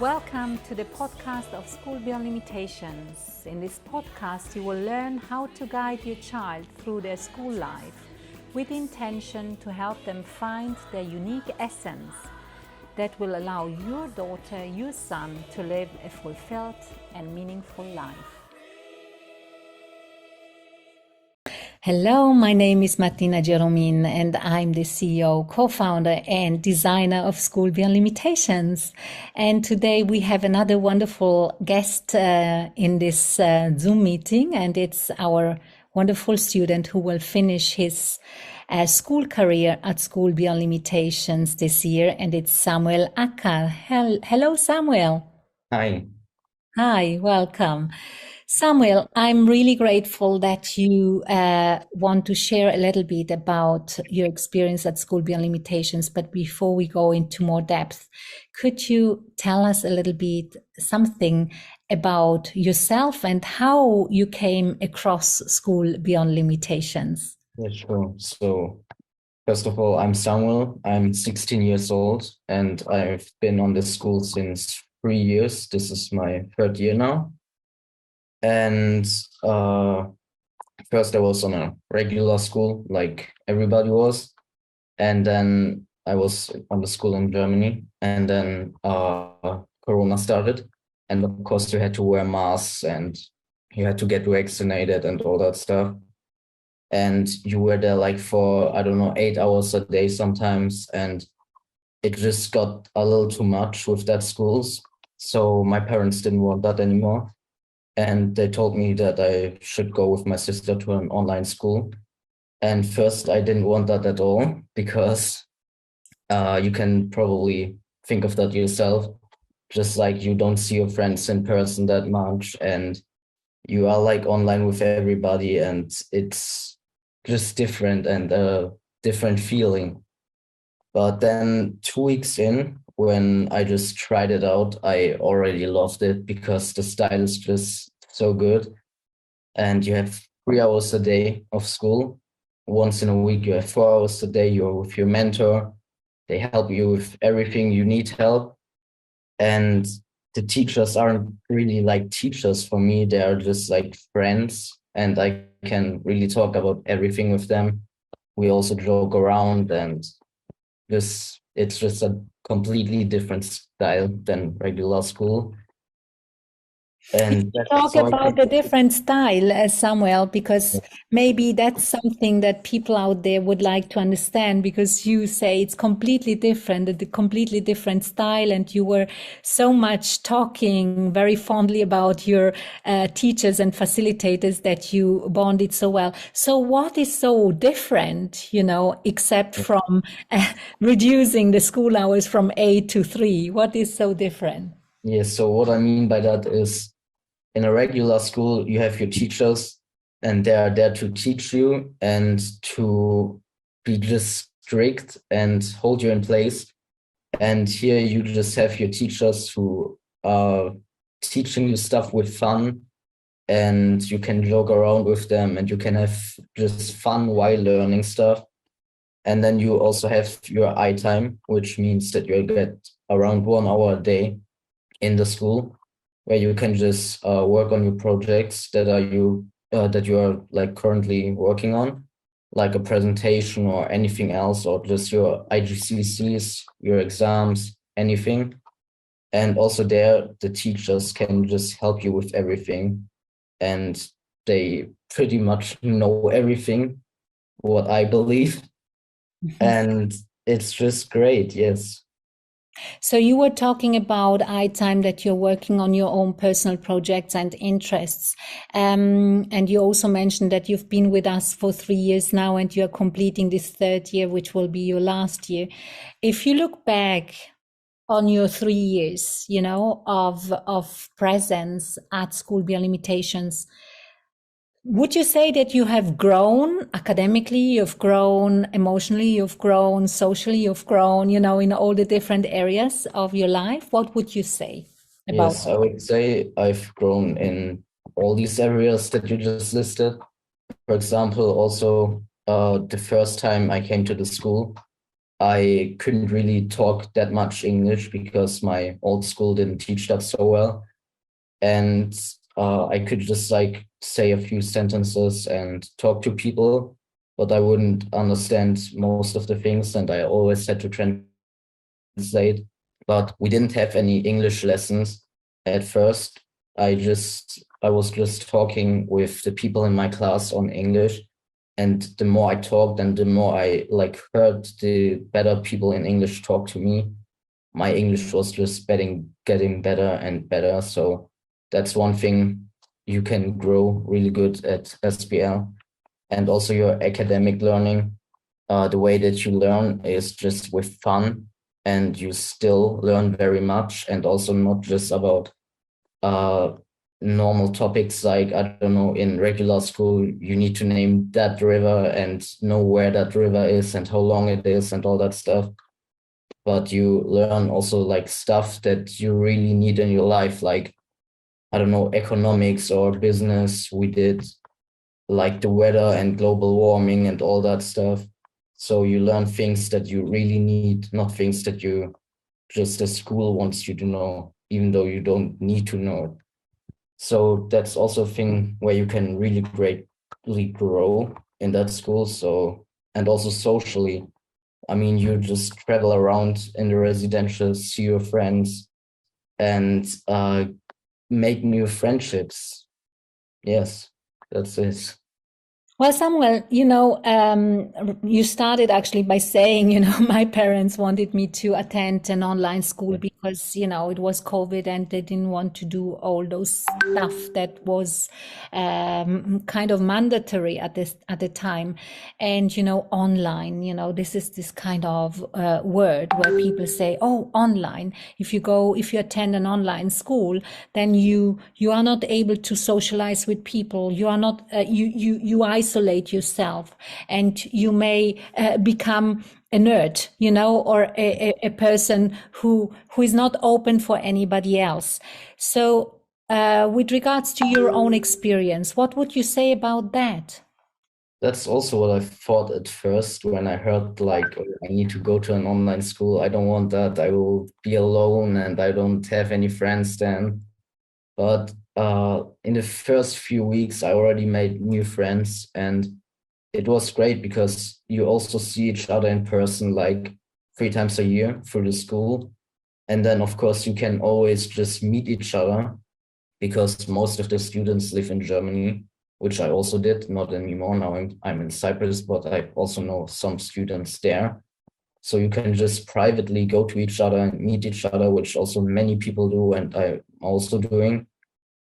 Welcome to the podcast of School Beyond Limitations. In this podcast, you will learn how to guide your child through their school life with the intention to help them find their unique essence that will allow your daughter, your son to live a fulfilled and meaningful life. Hello, my name is Martina Jeromin and I'm the CEO, co-founder and designer of School Beyond Limitations. And today we have another wonderful guest in this Zoom meeting, and it's our wonderful student who will finish his school career at School Beyond Limitations this year, and it's Samuel Akkar. Hello, Samuel. Hi. Hi, welcome. Samuel, I'm really grateful that you want to share a little bit about your experience at School Beyond Limitations. But before we go into more depth, could you tell us a little bit something about yourself and how you came across School Beyond Limitations? Yeah, sure. So, first of all, I'm Samuel. I'm 16 years old and I've been on this school since 3 years. This is my third year now. And first I was on a regular school, like everybody was. And then I was on the school in Germany. And then Corona started. And of course, you had to wear masks and you had to get vaccinated and all that stuff. And you were there like for, 8 hours a day sometimes. And it just got a little too much with that schools. So my parents didn't want that anymore. And they told me that I should go with my sister to an online school. And first, I didn't want that at all because you can probably think of that yourself. Just like you don't see your friends in person that much, and you are like online with everybody, and it's just different and a different feeling. But then 2 weeks in, when I just tried it out, I already loved it because the style is just so good. And you have 3 hours a day of school. Once in a week, you have 4 hours a day. You're with your mentor. They help you with everything you need help. And the teachers aren't really like teachers for me. They are just like friends. And I can really talk about everything with them. We also joke around, and it's just a completely different style than regular school. And Talk about the different style, Samuel, because maybe that's something that people out there would like to understand, because you say it's completely different, a completely different style, and you were so much talking very fondly about your teachers and facilitators that you bonded so well. So what is so different, except from reducing the school hours from 8 to 3? What is so different? Yes, so what I mean by that is, in a regular school, you have your teachers and they are there to teach you and to be just strict and hold you in place. And here you just have your teachers who are teaching you stuff with fun, and you can joke around with them and you can have just fun while learning stuff. And then you also have your eye time, which means that you get around 1 hour a day in the school, where you can just work on your projects that you are like currently working on, like a presentation or anything else, or just your IGCSEs, your exams, anything. And also there, the teachers can just help you with everything, and they pretty much know everything, what I believe. And it's just great, yes. So you were talking about iTime, that you're working on your own personal projects and interests. And you also mentioned that you've been with us for 3 years now and you're completing this third year, which will be your last year. If you look back on your 3 years, of presence at School Beyond Limitations, would you say that you have grown academically, you've grown emotionally, you've grown socially, you've grown, in all the different areas of your life? What would you say about Yes, I would say I've grown in all these areas that you just listed. For example, also the first time I came to the school, I couldn't really talk that much English because my old school didn't teach that so well. And I could just like say a few sentences and talk to people, but I wouldn't understand most of the things, and I always had to translate. But we didn't have any English lessons at first. I was just talking with the people in my class on English, and the more I talked and the more I like heard the better people in English talk to me, my English was just getting better and better. So that's one thing you can grow really good at SPL. And also your academic learning. The way that you learn is just with fun, and you still learn very much, and also not just about uh, normal topics like, I don't know, in regular school, you need to name that river and know where that river is and how long it is and all that stuff. But you learn also like stuff that you really need in your life, like, I don't know, economics or business. We did like the weather and global warming and all that stuff. So you learn things that you really need, not things that you just the school wants you to know, even though you don't need to know it. So that's also a thing where you can really greatly grow in that school. So, and also socially, I mean, you just travel around in the residential, see your friends, and make new friendships. Yes, that's it. Well, Samuel, you started actually by saying, my parents wanted me to attend an online school because, it was COVID and they didn't want to do all those stuff that was kind of mandatory at the time. And, online, this is this kind of word where people say, oh, online. If you attend an online school, then you are not able to socialize with people. You are not, you isolate yourself, and you may become a nerd, or a person who is not open for anybody else. So, with regards to your own experience, what would you say about that? That's also what I thought at first when I heard like, oh, I need to go to an online school. I don't want that. I will be alone and I don't have any friends then. But in the first few weeks, I already made new friends, and it was great because you also see each other in person like 3 times a year through the school. And then, of course, you can always just meet each other because most of the students live in Germany, which I also did, not anymore. Now I'm in Cyprus, but I also know some students there. So you can just privately go to each other and meet each other, which also many people do, and I'm also doing,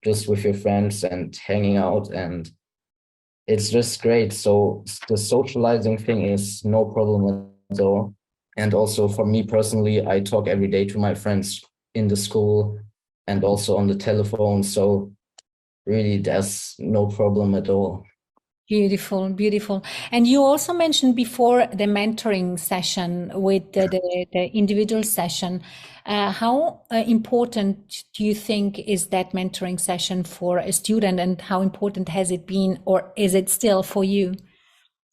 just with your friends and hanging out, and it's just great. So the socializing thing is no problem at all. And also for me personally, I talk every day to my friends in the school and also on the telephone. So really, there's no problem at all. Beautiful, beautiful. And you also mentioned before the mentoring session with the individual session. How important do you think is that mentoring session for a student, and how important has it been, or is it still for you?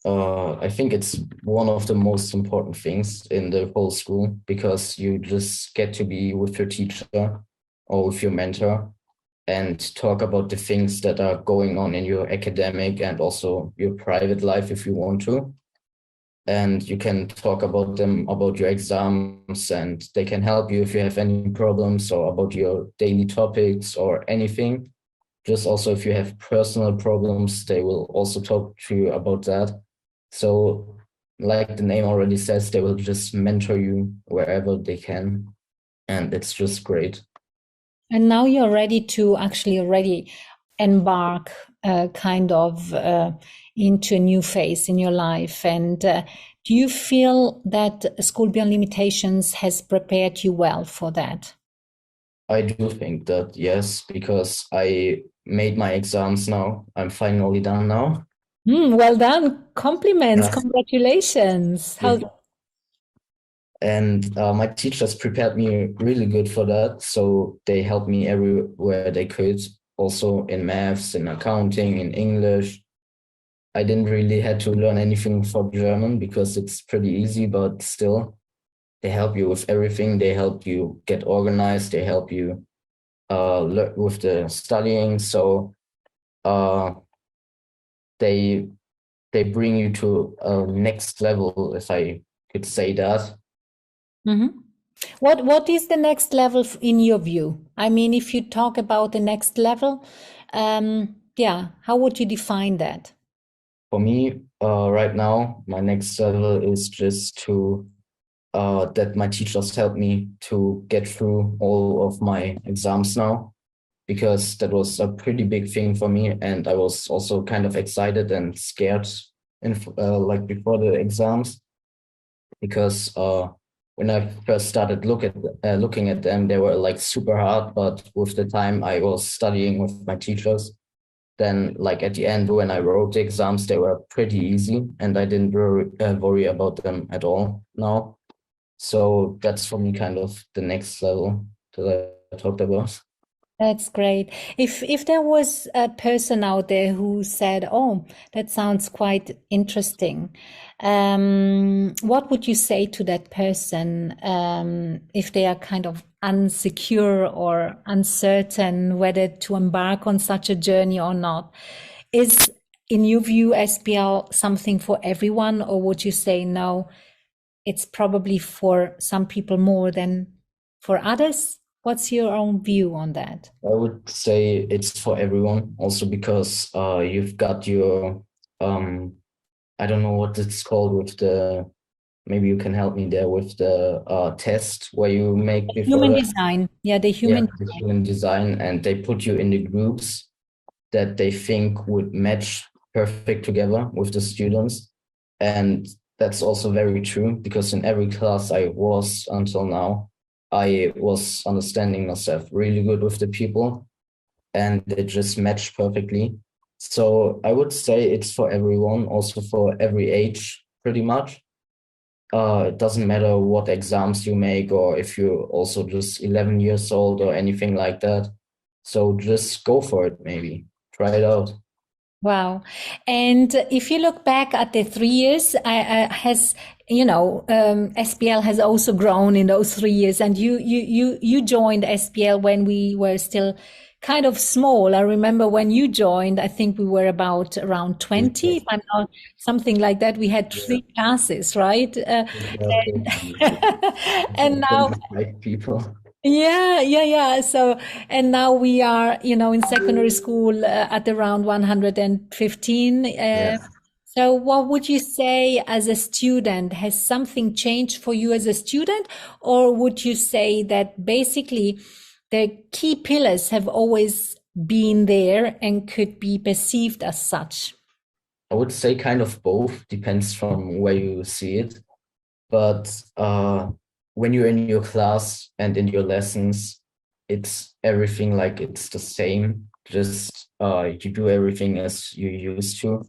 I think it's one of the most important things in the whole school because you just get to be with your teacher or with your mentor and talk about the things that are going on in your academic and also your private life if you want to. And you can talk about them, about your exams, and they can help you if you have any problems or about your daily topics or anything. Just also if you have personal problems, they will also talk to you about that. So, like the name already says, they will just mentor you wherever they can. And it's just great. And now you're ready to actually already embark kind of into a new phase in your life. And do you feel that School Beyond Limitations has prepared you well for that? I do think that, yes, because I made my exams now. I'm finally done now. Well done. Compliments. Yeah. Congratulations. How And my teachers prepared me really good for that. So they helped me everywhere they could, also in maths, in accounting, in English. I didn't really had to learn anything for German because it's pretty easy, but still they help you with everything. They help you get organized. They help you with the studying. So uh, they they bring you to a next level, if I could say that. Mm-hmm. What is the next level in your view? I mean, if you talk about the next level, yeah, how would you define that? For me, right now, my next level is just to that my teachers help me to get through all of my exams now, because that was a pretty big thing for me, and I was also kind of excited and scared in like before the exams, because when I first started looking at them, they were like super hard, but with the time I was studying with my teachers, then like at the end when I wrote the exams, they were pretty easy, and I didn't worry about them at all now. So that's for me kind of the next level that I talked about. That's great. If there was a person out there who said, "Oh, that sounds quite interesting," what would you say to that person if they are kind of unsecure or uncertain whether to embark on such a journey or not? Is, in your view, SPL something for everyone, or would you say no? It's probably for some people more than for others. What's your own view on that? I would say it's for everyone, also because you've got your I don't know what it's called with the, maybe you can help me there with the test where you make before Human that. design. Yeah, the Yeah, human the design. human design, and they put you in the groups that they think would match perfect together with the students. And that's also very true, because in every class I was until now, I was understanding myself really good with the people, and it just matched perfectly. So I would say it's for everyone, also for every age, pretty much. It doesn't matter what exams you make, or if you're also just 11 years old or anything like that. So just go for it, maybe. Try it out. Wow. And if you look back at the 3 years, has, SPL has also grown in those 3 years. And you joined SPL when we were still kind of small. I remember when you joined, I think we were about around 20, if I'm not something like that. We had Yeah. three classes, right? Okay. And now 25 people. yeah. So, and now we are, in secondary school at around 115. Yes. So, what would you say as a student? Has something changed for you as a student? Or would you say that basically the key pillars have always been there and could be perceived as such? I would say kind of both, depends from where you see it. But when you're in your class and in your lessons, it's everything like it's the same. Just you do everything as you used to.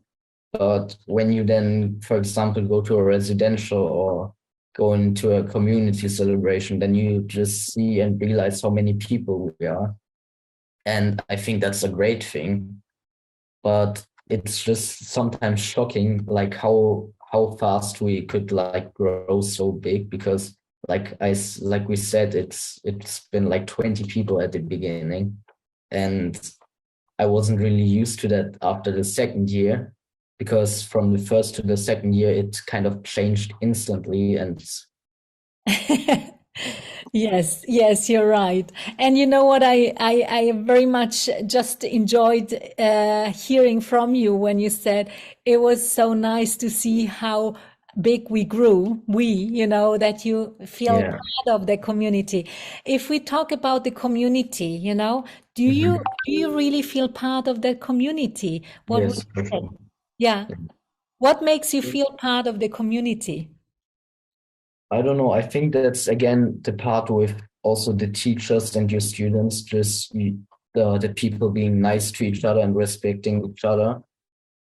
But when you then, for example, go to a residential or go into a community celebration, then you just see and realize how many people we are. And I think that's a great thing. But it's just sometimes shocking, like how fast we could like grow so big, because like we said, it's been like 20 people at the beginning, and I wasn't really used to that after the second year, because from the first to the second year it kind of changed instantly. And Yes, you're right. And you know what? I very much just enjoyed hearing from you when you said it was so nice to see how big we grew. That you feel yeah. part of the community. If we talk about the community, do you Mhm. do you really feel part of the community? What would Yes, you for say? sure. Yeah. What makes you feel part of the community? I don't know. I think that's again the part with also the teachers and your students, just the people being nice to each other and respecting each other,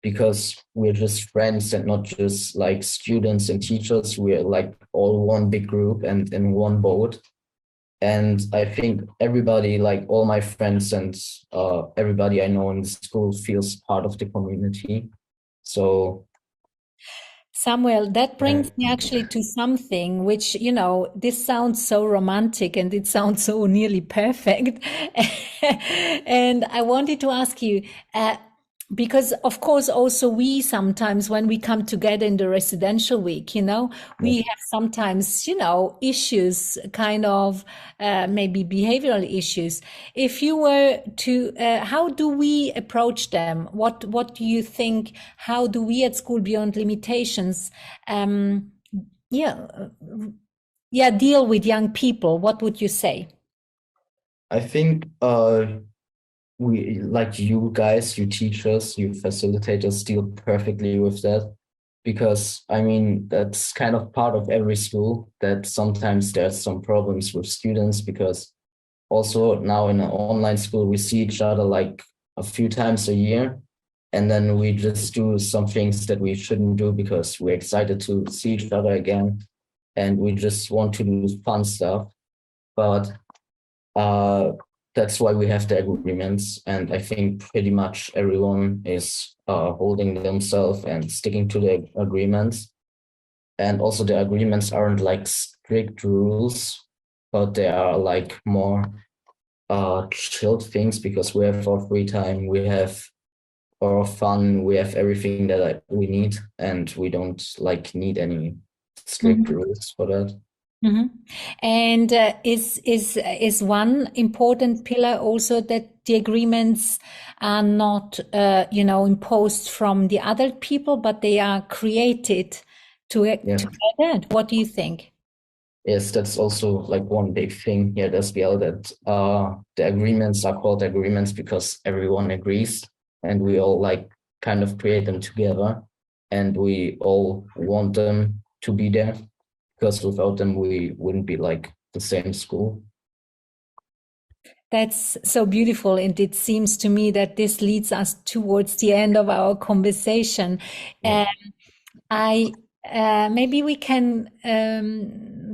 because we're just friends and not just like students and teachers. We're like all one big group and in one boat. And I think everybody, like all my friends and everybody I know in the school, feels part of the community. So Samuel, that yeah, brings me actually to something which, this sounds so romantic and it sounds so nearly perfect. And I wanted to ask you, uh, because of course also we sometimes when we come together in the residential week, we yeah. have sometimes, issues, kind of maybe behavioral issues. If you were to, how do we approach them? What do you think? How do we at School Beyond Limitations, um, yeah, yeah, deal with young people? What would you say? I think we like you guys, you teachers, you facilitators deal perfectly with that because I mean that's kind of part of every school that sometimes there's some problems with students because also now in an online school we see each other like a few times a year and then we just do some things that we shouldn't do because we're excited to see each other again and we just want to do fun stuff. But uh, that's why we have the agreements. And I think pretty much everyone is holding themselves and sticking to the agreements. And also the agreements aren't like strict rules, but they are like more chilled things because we have our free time, we have our fun, we have everything that we need, and we don't like need any strict Mhm. rules for that. Mhm. And is one important pillar also that the agreements are not, imposed from the other people, but they are created Yeah. together? What do you think? Yes, that's also like one big thing here as well that the agreements are called agreements because everyone agrees and we all like kind of create them together and we all want them to be there because without them we wouldn't be like the same school. That's so beautiful. And it seems to me that this leads us towards the end of our conversation. Yeah. I maybe we can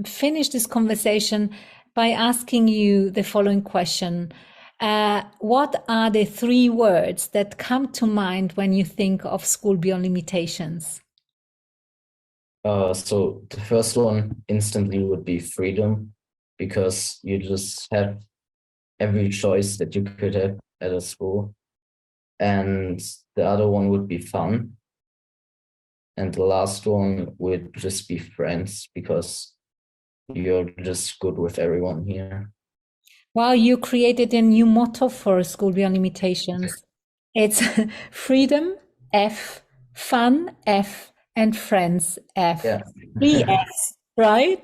finish this conversation by asking you the following question. What are the three words that come to mind when you think of School Beyond Limitations? So the first one instantly would be freedom because you just have every choice that you could have at a school. And the other one would be fun. And the last one would just be friends because you're just good with everyone here. Well, you created a new motto for School Beyond Limitations. It's freedom, F, fun, F, and friends, F. Yeah. Three Fs, right?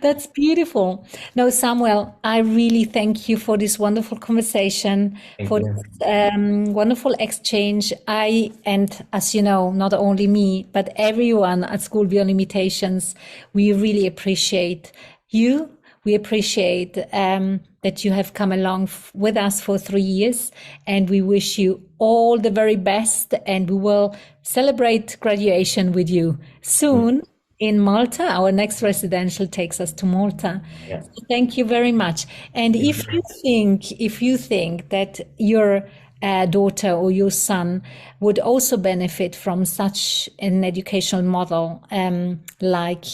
That's beautiful. No, Samuel, I really thank you for this wonderful conversation, Thank for you. this wonderful exchange. And as you know, not only me, but everyone at School Beyond Limitations, we really appreciate you. We appreciate that you have come along with us for 3 years, and we wish you all the very best. And we will celebrate graduation with you soon in Malta. Our next residential takes us to Malta. Yeah. So thank you very much. And Thank if you think that your daughter or your son would also benefit from such an educational model, like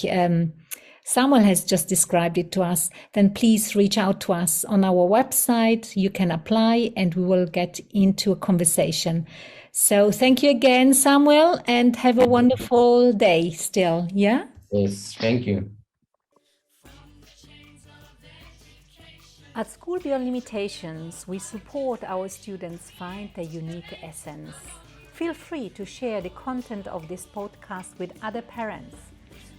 Samuel has just described it to us, then please reach out to us on our website. You can apply and we will get into a conversation. So thank you again, Samuel, and have a wonderful day still. Yeah? Yes, thank you. At School Beyond Limitations, we support our students find their unique essence. Feel free to share the content of this podcast with other parents.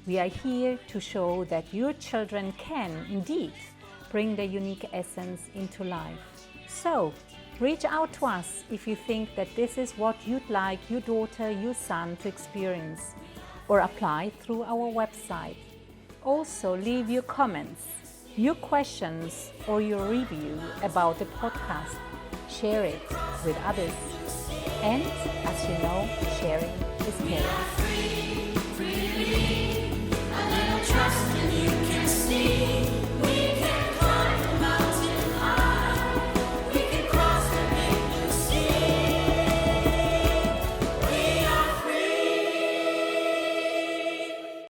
We are here to show that your children can, indeed, bring their unique essence into life. So, reach out to us if you think that this is what you'd like your daughter, your son to experience, or apply through our website. Also, leave your comments, your questions, or your review about the podcast. Share it with others. And, as you know, sharing is caring. Trust and you can see.